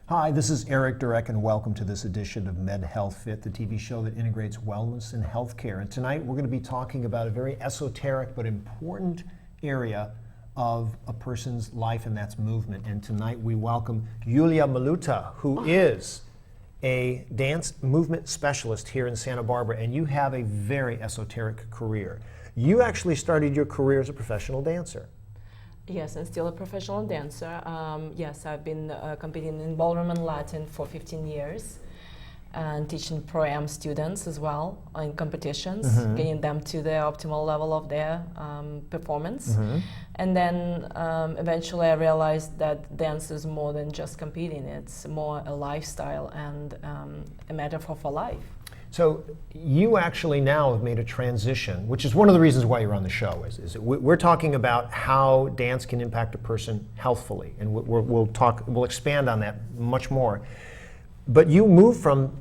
Hi, this is Eric Durek, and welcome to this edition of Med Health Fit, the TV show that integrates wellness and healthcare. And tonight we're going to be talking about a very esoteric but important area of a person's life, and that's movement. And tonight we welcome Yulia Maluta, who is a dance movement specialist here in Santa Barbara, and you have a very esoteric career. You actually started your career as a professional dancer. Yes, I'm still a professional dancer. Yes, I've been competing in ballroom and Latin for 15 years and teaching pro-am students as well in competitions, getting them to the optimal level of their performance. And then eventually I realized that dance is more than just competing. It's more a lifestyle and a metaphor for life. So you actually now have made a transition, which is one of the reasons why you're on the show. Is we're talking about how dance can impact a person healthfully, and we'll expand on that much more. But you moved from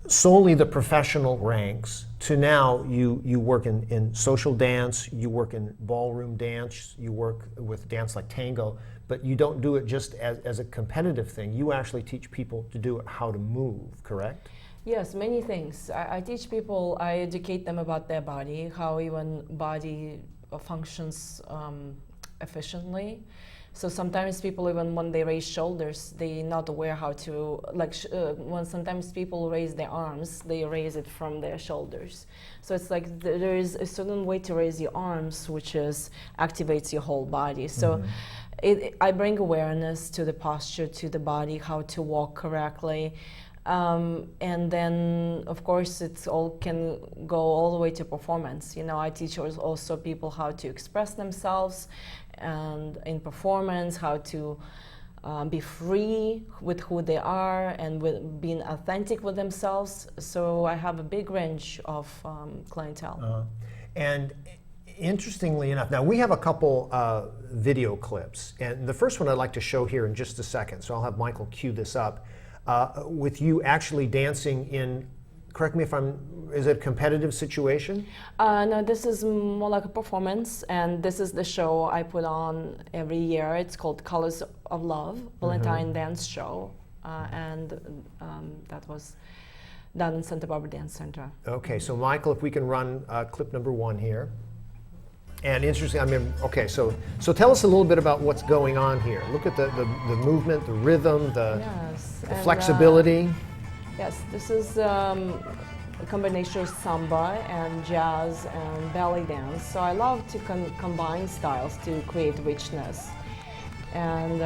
solely the professional ranks to now you work in social dance, you work in ballroom dance, you work with dance like tango, but you don't do it just as a competitive thing. You actually teach people to do it how to move, correct? Yes, many things. I teach people, I educate them about their body, how even body functions efficiently. So sometimes people, even when they raise shoulders, they're not aware how to, when sometimes people raise their arms, they raise it from their shoulders. So it's like there is a certain way to raise your arms, which activates your whole body. So I bring awareness to the posture, to the body, how to walk correctly. And then, of course, it's all can go all the way to performance. You know, I teach also people how to express themselves and in performance, how to be free with who they are and with being authentic with themselves. So I have a big range of clientele. And interestingly enough, now we have a couple video clips, and the first one I'd like to show here in just a second. So I'll have Michael cue this up. With you actually dancing in, correct me if is it a competitive situation? No, this is more like a performance, and this is the show I put on every year. It's called Colors of Love, Valentine Dance Show, and that was done in Santa Barbara Dance Center. Okay, so Michael, if we can run clip number 1 here. And interesting, I mean, okay, so tell us a little bit about what's going on here. Look at the movement, the rhythm, the flexibility. Yes, this is a combination of samba and jazz and belly dance. So I love to combine styles to create richness. And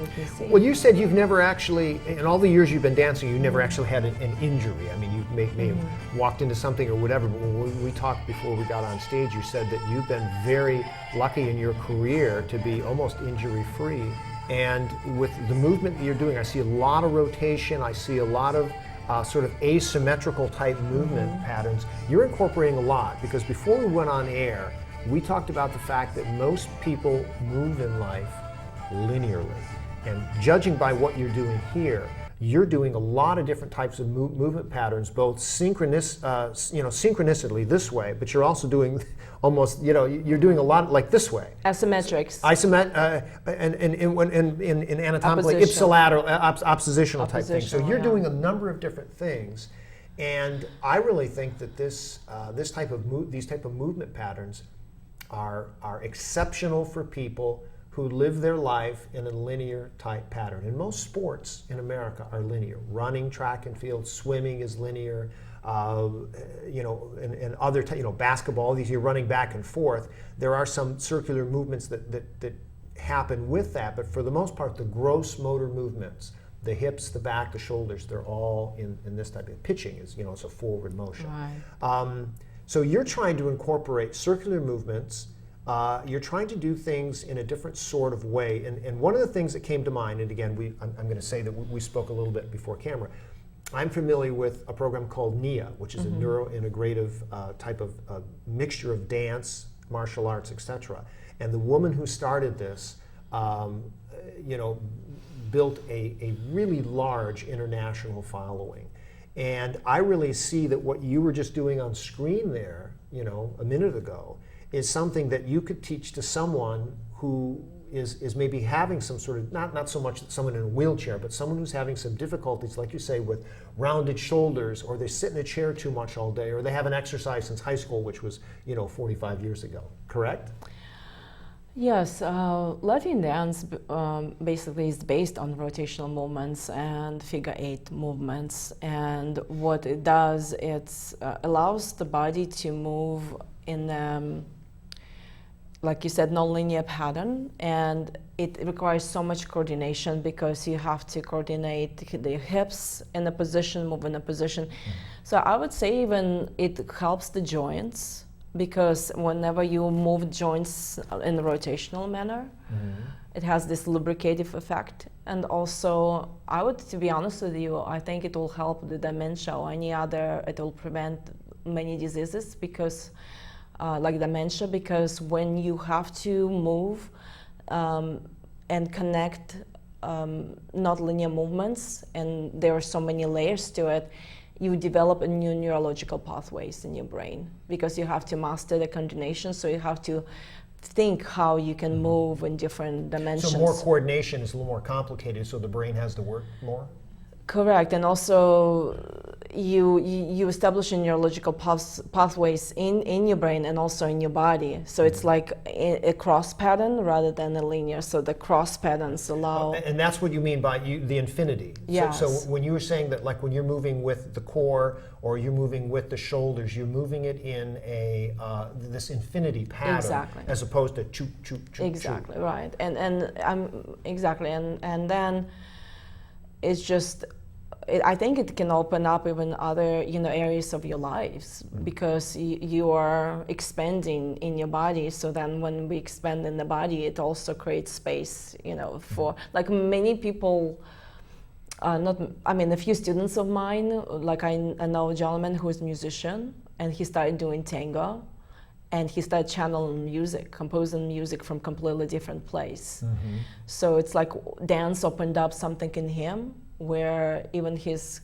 let me see. Well, you said you've never actually, in all the years you've been dancing, you never actually had an injury. I mean, you may have walked into something or whatever, but when we talked before we got on stage, you said that you've been very lucky in your career to be almost injury-free. And with the movement that you're doing, I see a lot of rotation, I see a lot of sort of asymmetrical type movement patterns. You're incorporating a lot, because before we went on air, we talked about the fact that most people move in life linearly. And judging by what you're doing here, you're doing a lot of different types of movement patterns, both synchronicity this way, but you're also doing almost, you're doing a lot like this way. Asymmetrics. And in anatomically, ipsilateral, oppositional type things. So you're doing a number of different things. And I really think that these type of movement patterns are exceptional for people who live their life in a linear type pattern. And most sports in America are linear. Running, track and field, swimming is linear, and other, basketball, you're running back and forth. There are some circular movements that happen with that, but for the most part, the gross motor movements, the hips, the back, the shoulders, they're all in this type of pitching is, it's a forward motion. Right. So you're trying to incorporate circular movements. You're trying to do things in a different sort of way. And one of the things that came to mind, and again, I'm going to say that we spoke a little bit before camera, I'm familiar with a program called NIA, which is a neurointegrative type of mixture of dance, martial arts, etc. And the woman who started this, built a really large international following. And I really see that what you were just doing on screen there, a minute ago, is something that you could teach to someone who is maybe having some sort of, not so much someone in a wheelchair, but someone who's having some difficulties, like you say, with rounded shoulders, or they sit in a chair too much all day, or they haven't exercised since high school, which was 45 years ago, correct? Yes, Latvian dance basically is based on rotational movements and figure eight movements. And what it does, it allows the body to move in, like you said, non-linear pattern. And it requires so much coordination because you have to coordinate the hips in a position, move in a position. So I would say even it helps the joints, because whenever you move joints in a rotational manner, it has this lubricative effect. And also, I would, to be honest with you, I think it will help the dementia or any other, it will prevent many diseases, because, like dementia, because when you have to move and connect not linear movements, and there are so many layers to it, you develop a new neurological pathways in your brain, because you have to master the coordination, so you have to think how you can move in different dimensions. So more coordination is a little more complicated, so the brain has to work more? Correct, and also you establish neurological pathways in your brain and also in your body. So it's like a cross pattern rather than a linear. So the cross patterns allow. And that's what you mean by the infinity. Yes. So when you were saying that, like when you're moving with the core or you're moving with the shoulders, you're moving it in a this infinity pattern, exactly, as opposed to choo choo choo. Exactly, choo. Right, and then it's just. I think it can open up even other areas of your lives, because you are expanding in your body. So then when we expand in the body, it also creates space, for like many people. A few students of mine, like I know a gentleman who is a musician, and he started doing tango, and he started channeling music, composing music from completely different place. So it's like dance opened up something in him, where even his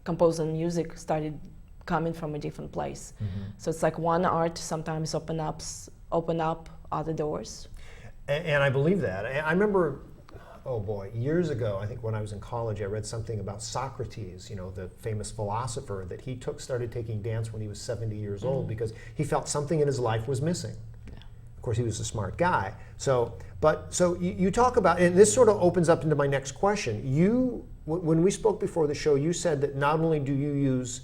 composing music started coming from a different place. So it's like one art sometimes open up other doors. And I believe that. I remember, oh boy, years ago, I think when I was in college, I read something about Socrates, the famous philosopher, that he started taking dance when he was 70 years old because he felt something in his life was missing. Of course, he was a smart guy. So you talk about, and this sort of opens up into my next question. When we spoke before the show, you said that not only do you use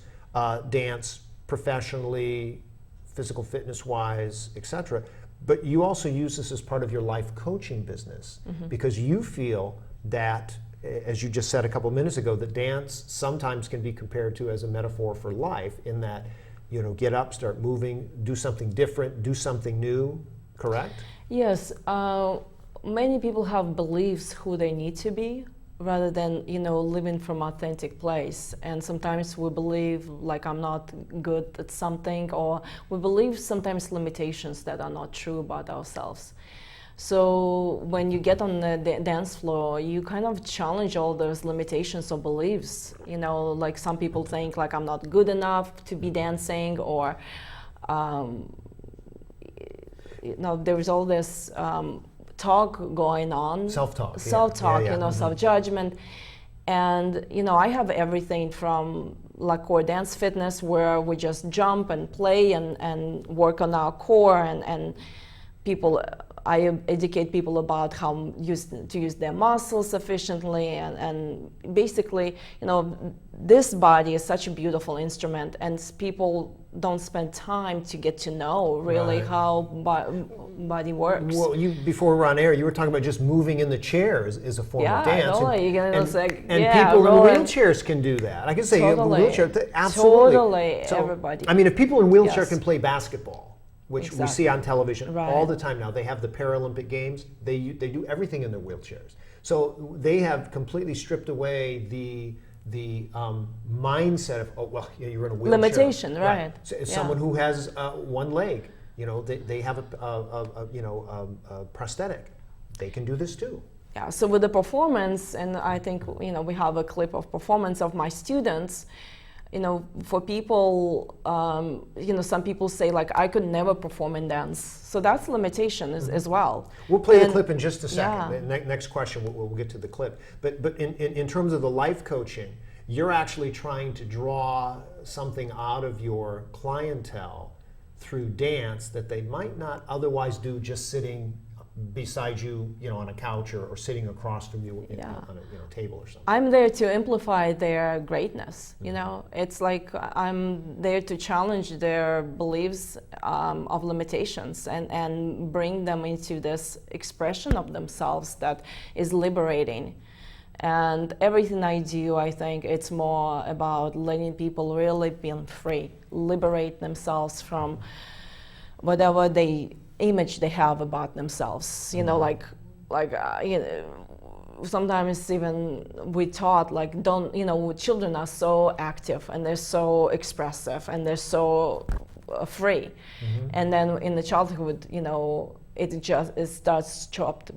dance professionally, physical fitness-wise, etc., but you also use this as part of your life coaching business, because you feel that, as you just said a couple minutes ago, that dance sometimes can be compared to as a metaphor for life, in that, get up, start moving, do something different, do something new, correct? Yes, many people have beliefs who they need to be, rather than living from authentic place. And sometimes we believe like I'm not good at something, or we believe sometimes limitations that are not true about ourselves. So when you get on the dance floor, you kind of challenge all those limitations or beliefs. Like some people think like I'm not good enough to be dancing, or there's all this talk going on, self-talk, self-judgment. And I have everything from like core dance fitness, where we just jump and play and work on our core, and I educate people about how to use their muscles efficiently, and basically, this body is such a beautiful instrument, and people don't spend time to get to know really how body works. Well, before we were on air, you were talking about just moving in the chair is a form of dance. Totally. And people in wheelchairs can do that. I can say wheelchair, absolutely. Totally, so, everybody. I mean, if people in wheelchair can play basketball, which we see on television all the time now. They have the Paralympic Games. They do everything in their wheelchairs. So they have completely stripped away the mindset of you're in a wheelchair. Limitation, right? So someone who has one leg, they have a prosthetic. They can do this too. Yeah. So with the performance, and I think we have a clip of performance of my students. for people, some people say like I could never perform in dance. So that's limitation as well. We'll play the clip in just a second. Yeah. The next question, we'll get to the clip. But in terms of the life coaching, you're actually trying to draw something out of your clientele through dance that they might not otherwise do just sitting beside you, on a couch or sitting across from you on a table or something. I'm there to amplify their greatness. It's like I'm there to challenge their beliefs of limitations and bring them into this expression of themselves that is liberating. And everything I do, I think it's more about letting people really be free, liberate themselves from whatever image they have about themselves. Sometimes even we taught like children are so active and they're so expressive and they're so free, and then in the childhood, it starts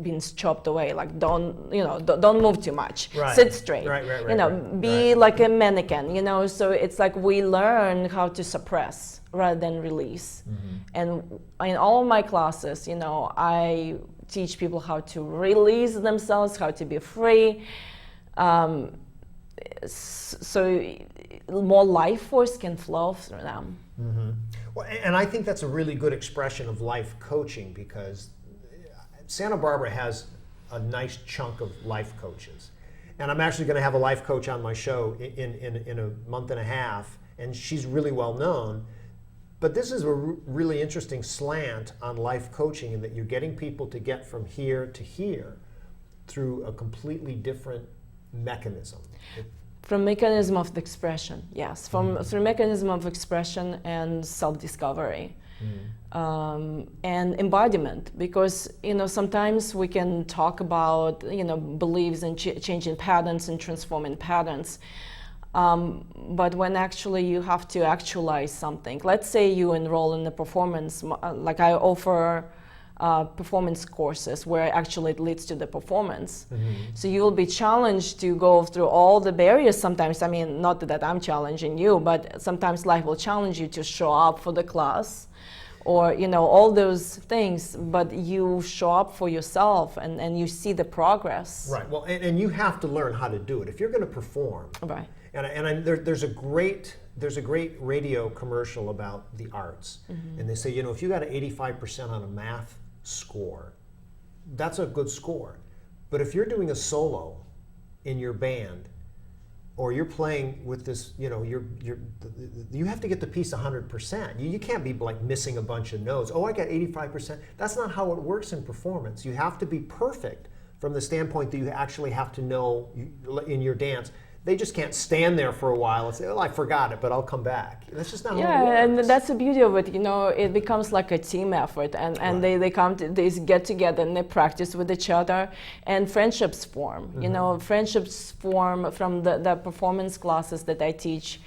being chopped away. Like don't move too much. Right. Sit straight. Right. Be like a mannequin. So it's like we learn how to suppress rather than release. And in all of my classes, I teach people how to release themselves, how to be free. So more life force can flow through them. Well, and I think that's a really good expression of life coaching, because Santa Barbara has a nice chunk of life coaches. And I'm actually going to have a life coach on my show in a month and a half, and she's really well known. But this is a really interesting slant on life coaching, in that you're getting people to get from here to here through a completely different mechanism. From mechanism of expression, yes. Through mechanism of expression and self-discovery, and embodiment. Because sometimes we can talk about beliefs and changing patterns and transforming patterns, but when actually you have to actualize something. Let's say you enroll in a performance, like I offer performance courses where actually it leads to the performance. So you will be challenged to go through all the barriers sometimes. I mean, not that I'm challenging you, but sometimes life will challenge you to show up for the class, or all those things, but you show up for yourself and you see the progress. Right. Well, and you have to learn how to do it if you're going to perform. Right. There's a great radio commercial about the arts, and they say, if you got an 85% on a math score, that's a good score. But if you're doing a solo in your band, or you're playing with this, you have to get the piece 100%. You can't be like missing a bunch of notes. Oh, I got 85%. That's not how it works in performance. You have to be perfect from the standpoint that you actually have to know in your dance. They just can't stand there for a while and say, "Oh, I forgot it, but I'll come back." That's just not how it works. Yeah, and that's the beauty of it. It becomes like a team effort, and right. they get together and they practice with each other, and friendships form. Friendships form from the performance classes that I teach.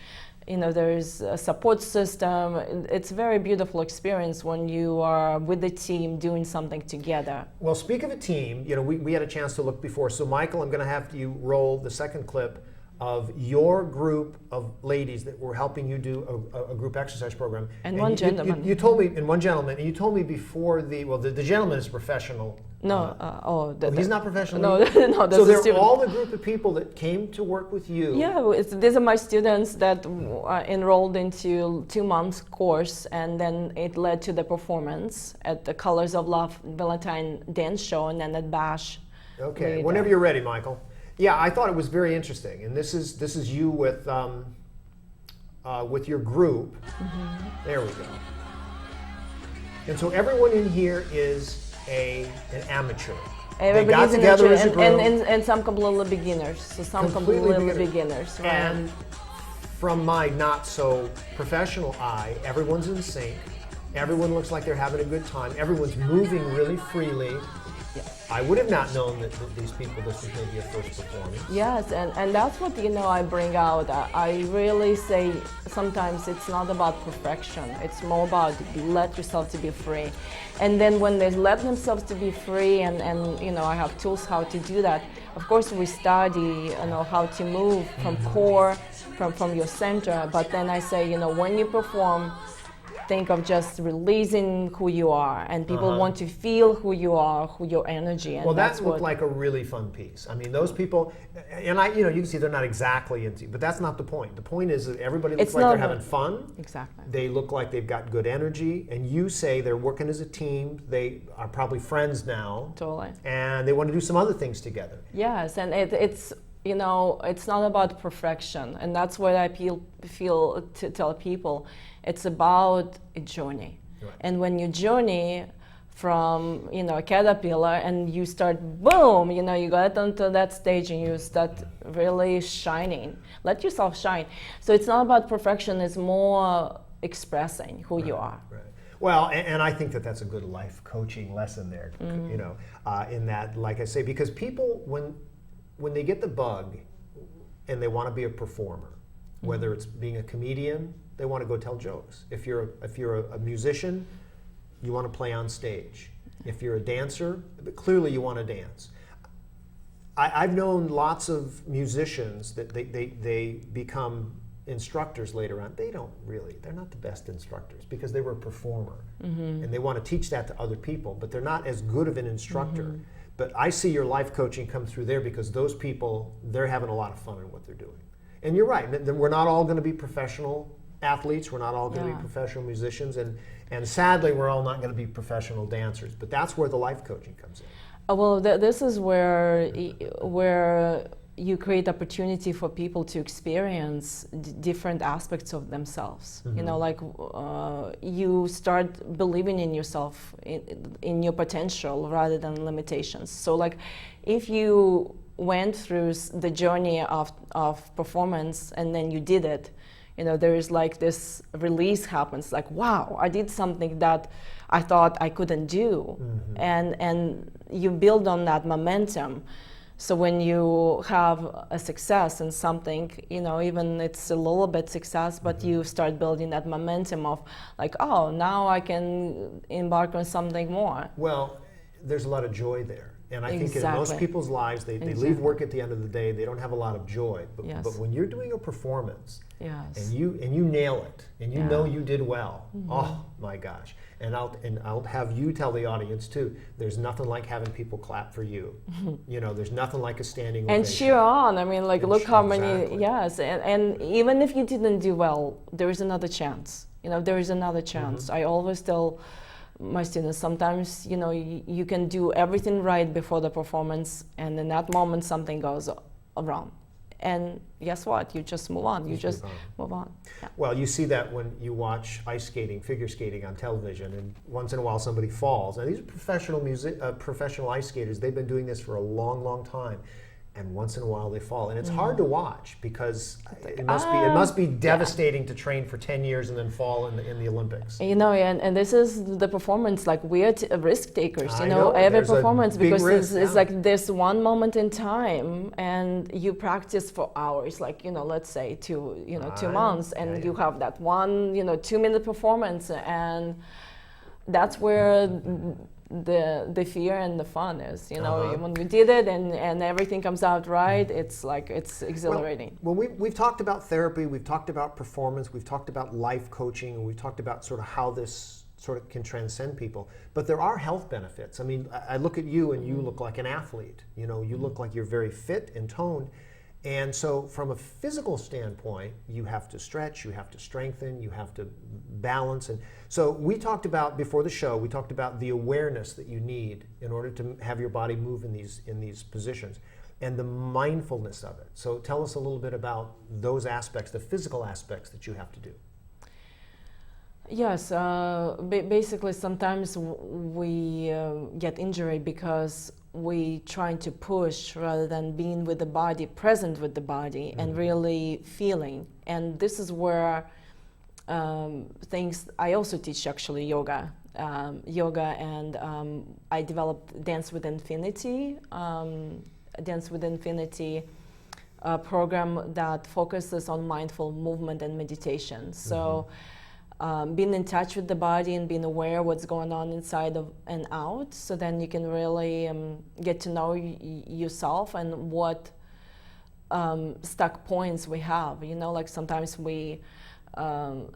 There's a support system. It's a very beautiful experience when you are with the team doing something together. Well, speak of a team, we had a chance to look before. So, Michael, I'm going to have you roll the second clip of your group of ladies that were helping you do a group exercise program. And one gentleman. You told me, and one gentleman, and you told me before the gentleman is professional. No, he's not professional. No, no. So they're all the group of people that came to work with you. Yeah, these are my students that enrolled into 2-month course, and then it led to the performance at the Colors of Love Valentine dance show, and then at Bash. Okay, whenever you're ready, Michael. Yeah, I thought it was very interesting, and this is you with your group. There we go. And so everyone in here is an amateur. Everybody's they got together as a group, and some completely beginners. So some completely beginners. Right. And from my not so professional eye, everyone's in sync. Everyone looks like they're having a good time. Everyone's moving really freely. I would have not known that these people, this was maybe a first performance. Yes, and that's what I bring out. I really say sometimes it's not about perfection. It's more about let yourself to be free. And then when they let themselves to be free, and I have tools how to do that. Of course, we study how to move from core from your center. But then I say, when you perform, think of just releasing who you are, and people want to feel who you are, who your energy. And well, that looked like a really fun piece. I mean, those people, and you can see they're not exactly into, but that's not the point. The point is that everybody looks like they're having fun. Exactly. They look like they've got good energy, and you say they're working as a team. They are probably friends now. Totally. And they want to do some other things together. Yes, and it's not about perfection, and that's what I feel to tell people. It's about a journey. Right. And when you journey from, a caterpillar and you start, boom, you got onto that stage and you start really shining. Let yourself shine. So it's not about perfection, it's more expressing who you are. Right. Well, and I think that that's a good life coaching lesson there, in that, like I say, because people, when they get the bug and they want to be a performer, whether it's being a comedian, they want to go tell jokes. If you're a musician, you want to play on stage. If you're a dancer, clearly you want to dance. I've known lots of musicians that they become instructors later on. They're not the best instructors because they were a performer. And they want to teach that to other people, but they're not as good of an instructor. But I see your life coaching come through there because those people, they're having a lot of fun in what they're doing. And you're right, we're not all going to be professional athletes, we're not all going to be professional musicians, and sadly we're all not going to be professional dancers, but that's where the life coaching comes in. Well, this is where you create opportunity for people to experience different aspects of themselves. You start believing in yourself, in your potential rather than limitations. So if you went through the journey of performance and then you did it, there is this release happens, wow, I did something that I thought I couldn't do. And you build on that momentum. So when you have a success in something, even it's a little bit success, but you start building that momentum of oh, now I can embark on something more. Well, there's a lot of joy there. And I think in most people's lives, they leave work at the end of the day, they don't have a lot of joy. But when you're doing a performance, and you nail it, and you know you did well, oh my gosh. And I'll have you tell the audience too, there's nothing like having people clap for you. There's nothing like a standing ovation. And cheer on. I mean, look how many, and even if you didn't do well, there is another chance. There is another chance. I always tell my students, sometimes, you can do everything right before the performance, and in that moment something goes wrong. And guess what? You just move on. You just move on. Yeah. Well, you see that when you watch ice skating, figure skating on television, and once in a while somebody falls. Now, these are professional ice skaters. They've been doing this for a long, long time. And once in a while they fall, and it's hard to watch because it must be devastating to train for 10 years and then fall in the Olympics. And this is the performance. We are risk takers. Every There's performance, a big because risk, it's this one moment in time, and you practice for hours. Let's say 2 months, and you have that one 2-minute performance, and that's where the fear and the fun is, when we did it and everything comes out right, it's exhilarating. Well, we've talked about therapy, we've talked about performance, we've talked about life coaching, and we've talked about sort of how this sort of can transcend people. But there are health benefits. I mean, I look at you and you look like an athlete. You look like you're very fit and toned. And so from a physical standpoint, you have to stretch, you have to strengthen, you have to balance. And so we talked about, before the show, we talked about the awareness that you need in order to have your body move in these positions, and the mindfulness of it. So tell us a little bit about those aspects, the physical aspects that you have to do. Yes, basically sometimes we get injured because we trying to push rather than being with the body, present with the body, and really feeling. And this is where things, I also teach actually yoga, and I developed Dance with Infinity, program that focuses on mindful movement and meditation. So being in touch with the body and being aware what's going on inside of and out, so then you can really get to know yourself and what stuck points we have. Like sometimes we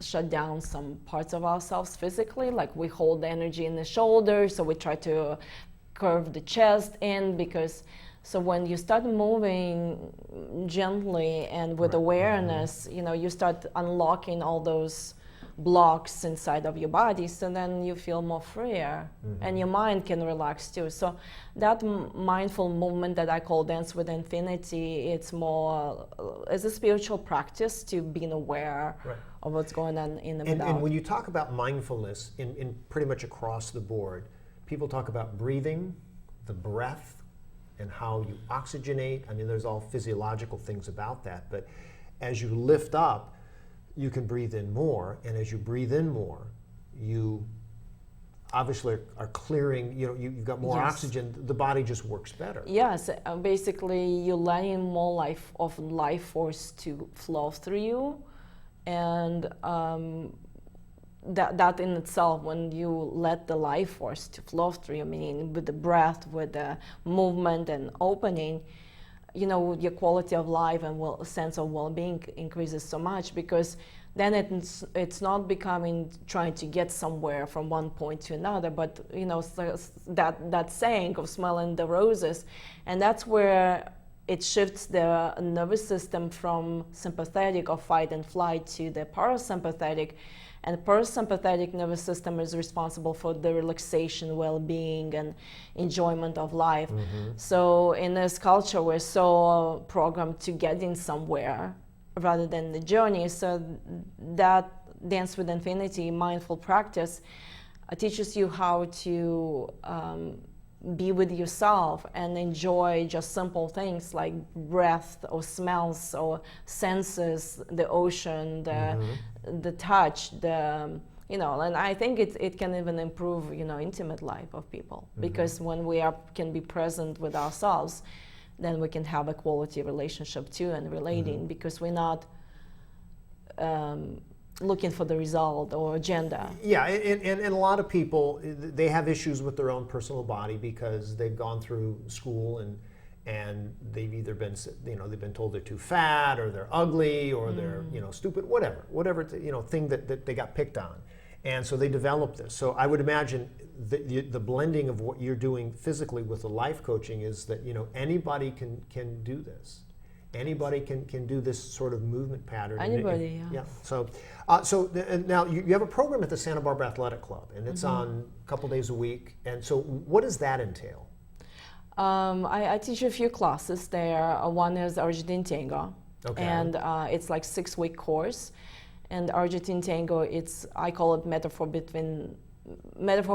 shut down some parts of ourselves physically, like we hold the energy in the shoulders, so we try to curve the chest in, because so when you start moving gently and with awareness, you start unlocking all those blocks inside of your body, so then you feel more freer, and your mind can relax too. So that mindful movement that I call Dance with Infinity, it's more as a spiritual practice to being aware of what's going on in the without. And when you talk about mindfulness in pretty much across the board, people talk about breathing, the breath, and how you oxygenate. I mean, there's all physiological things about that, but as you lift up, you can breathe in more, and as you breathe in more, you obviously are clearing, you've got more oxygen, the body just works better. Yes, basically you're letting more life force to flow through you, and that in itself, when you let the life force to flow through you, meaning with the breath, with the movement and opening, your quality of life and sense of well-being increases so much, because then it's not becoming trying to get somewhere from one point to another, but so that saying of smelling the roses, and that's where it shifts the nervous system from sympathetic or fight and flight to the parasympathetic. And the parasympathetic nervous system is responsible for the relaxation, well-being, and enjoyment of life. So in this culture, we're so programmed to getting somewhere rather than the journey. So that Dance with Infinity mindful practice teaches you how to be with yourself and enjoy just simple things like breath or smells or senses, the ocean, the touch, and I think it can even improve, intimate life of people, because when we can be present with ourselves, then we can have a quality relationship too and relating, because we're not looking for the result or agenda. Yeah, and a lot of people, they have issues with their own personal body because they've gone through school and they've either been, they've been told they're too fat or they're ugly or they're, stupid, whatever, thing that they got picked on. And so they develop this. So I would imagine the blending of what you're doing physically with the life coaching is that, anybody can do this. Anybody can do this sort of movement pattern. Anybody, yeah. So now you have a program at the Santa Barbara Athletic Club, and it's on a couple days a week. And so what does that entail? I teach a few classes there. One is Argentine Tango, and it's like 6-week course. And Argentine Tango, I call it metaphor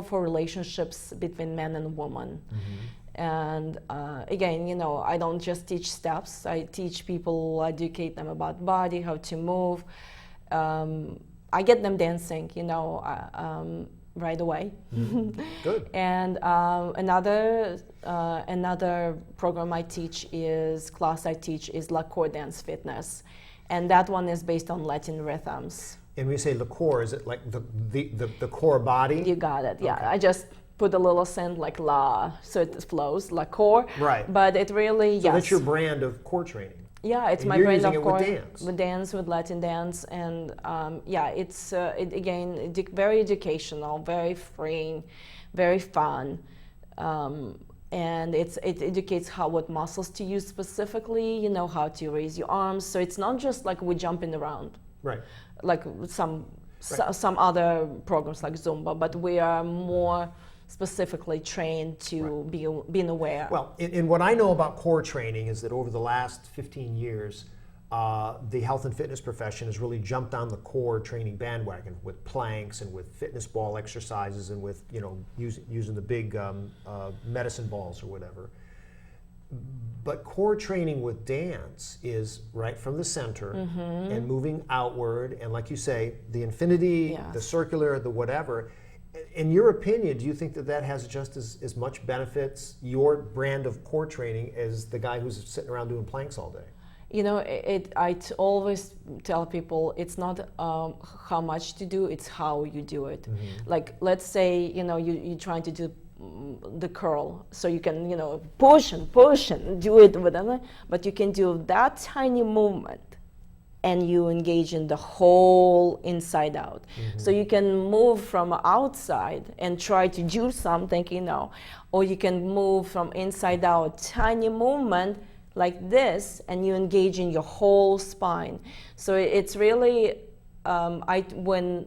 for relationships between man and woman. And again, I don't just teach steps. I teach people, educate them about body, how to move. I get them dancing, right away. Good. And another program I teach is La Core Dance Fitness, and that one is based on Latin rhythms. And when you say la core, is it like the core body? You got it. Yeah, I just put a little scent like la, so it flows, La Core. Right. But it really, so that's your brand of core training. Yeah, it's and my you're brand using of it core. With dance. With dance, with Latin dance, and it's very educational, very freeing, very fun, and it educates what muscles to use specifically. How to raise your arms. So it's not just like we're jumping around, right? Like some other programs like Zumba, but we are more specifically trained to being aware. Well, in what I know about core training is that over the last 15 years, the health and fitness profession has really jumped on the core training bandwagon with planks and with fitness ball exercises and with using the big medicine balls or whatever. But core training with dance is right from the center and moving outward, and like you say, the infinity, the circular, the whatever. In your opinion, do you think that has just as much benefits, your brand of core training, as the guy who's sitting around doing planks all day? I always tell people it's not how much to do, it's how you do it. Like, let's say, you're trying to do the curl. So you can, push and do it with them, but you can do that tiny movement and you engage in the whole inside out. So you can move from outside and try to do something, or you can move from inside out, tiny movement like this, and you engage in your whole spine. So it's really, when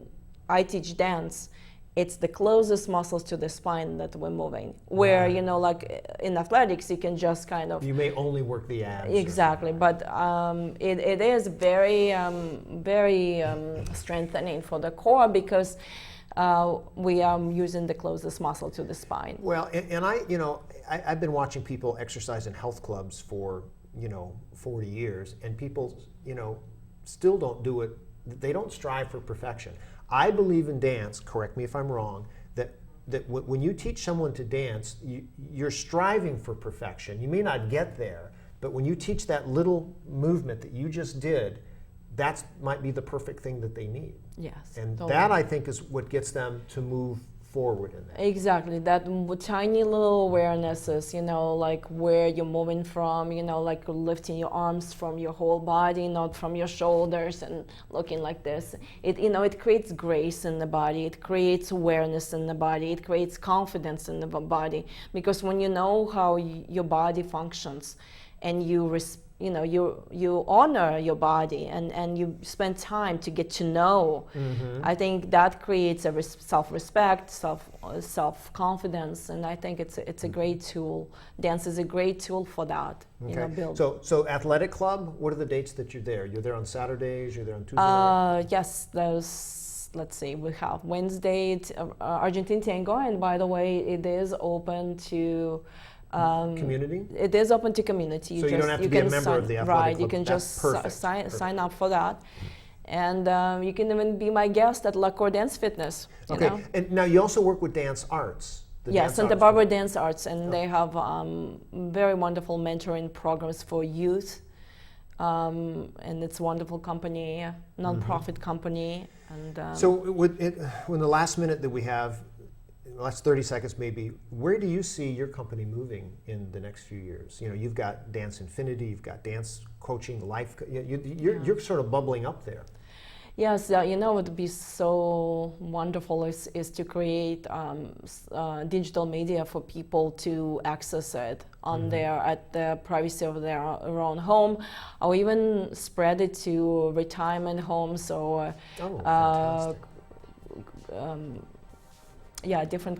I teach dance, it's the closest muscles to the spine that we're moving. Where, like in athletics, you can just kind of... You may only work the abs. Exactly, but it is very, very strengthening for the core because we are using the closest muscle to the spine. Well, and I've been watching people exercise in health clubs for, 40 years, and people, still don't do it. They don't strive for perfection. I believe in dance, correct me if I'm wrong, that when you teach someone to dance, you're striving for perfection. You may not get there, but when you teach that little movement that you just did, that might be the perfect thing that they need. Yes. And totally. that, I think, is what gets them to move forward in that. Exactly, that tiny little awarenesses, like where you're moving from, like lifting your arms from your whole body, not from your shoulders, and looking like this. It creates grace in the body, it creates awareness in the body, it creates confidence in the body, because when you know how your body functions and you you honor your body and you spend time to get to know. I think that creates a self-respect, self-confidence, and I think it's a great tool. Dance is a great tool for that. Okay. Build. So athletic club, what are the dates that you're there? You're there on Saturdays, you're there on Tuesdays? Yes, let's see, we have Wednesday, Argentine Tango, and by the way, it is open to community? It is open to community. So you don't have to be a member of the athletic right, club. you can That's just sign up for that. And you can even be my guest at La Cour Dance Fitness. Okay, and now you also work with dance arts. Yes, Santa Barbara Dance Arts, and they have very wonderful mentoring programs for youth. And it's a wonderful company, non-profit company. And so when the last minute that we have, the last 30 seconds maybe, where do you see your company moving in the next few years? You've got Dance Infinity, you've got dance coaching, life, you're sort of bubbling up there. Yes, what would be so wonderful is to create digital media for people to access it on at the privacy of their own home, or even spread it to retirement homes or different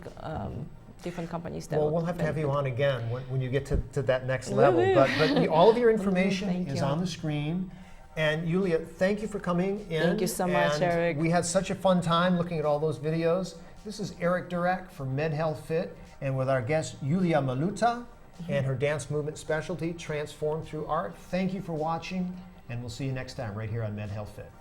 companies. Well, we'll have to have you on again when you get to that next level. But all of your information is on the screen. And Yulia, thank you for coming in. Thank you so much, Eric. We had such a fun time looking at all those videos. This is Eric Durek for MedHealth Fit, and with our guest Yulia Maluta and her dance movement specialty, Transformed Through Art. Thank you for watching, and we'll see you next time right here on MedHealth Fit.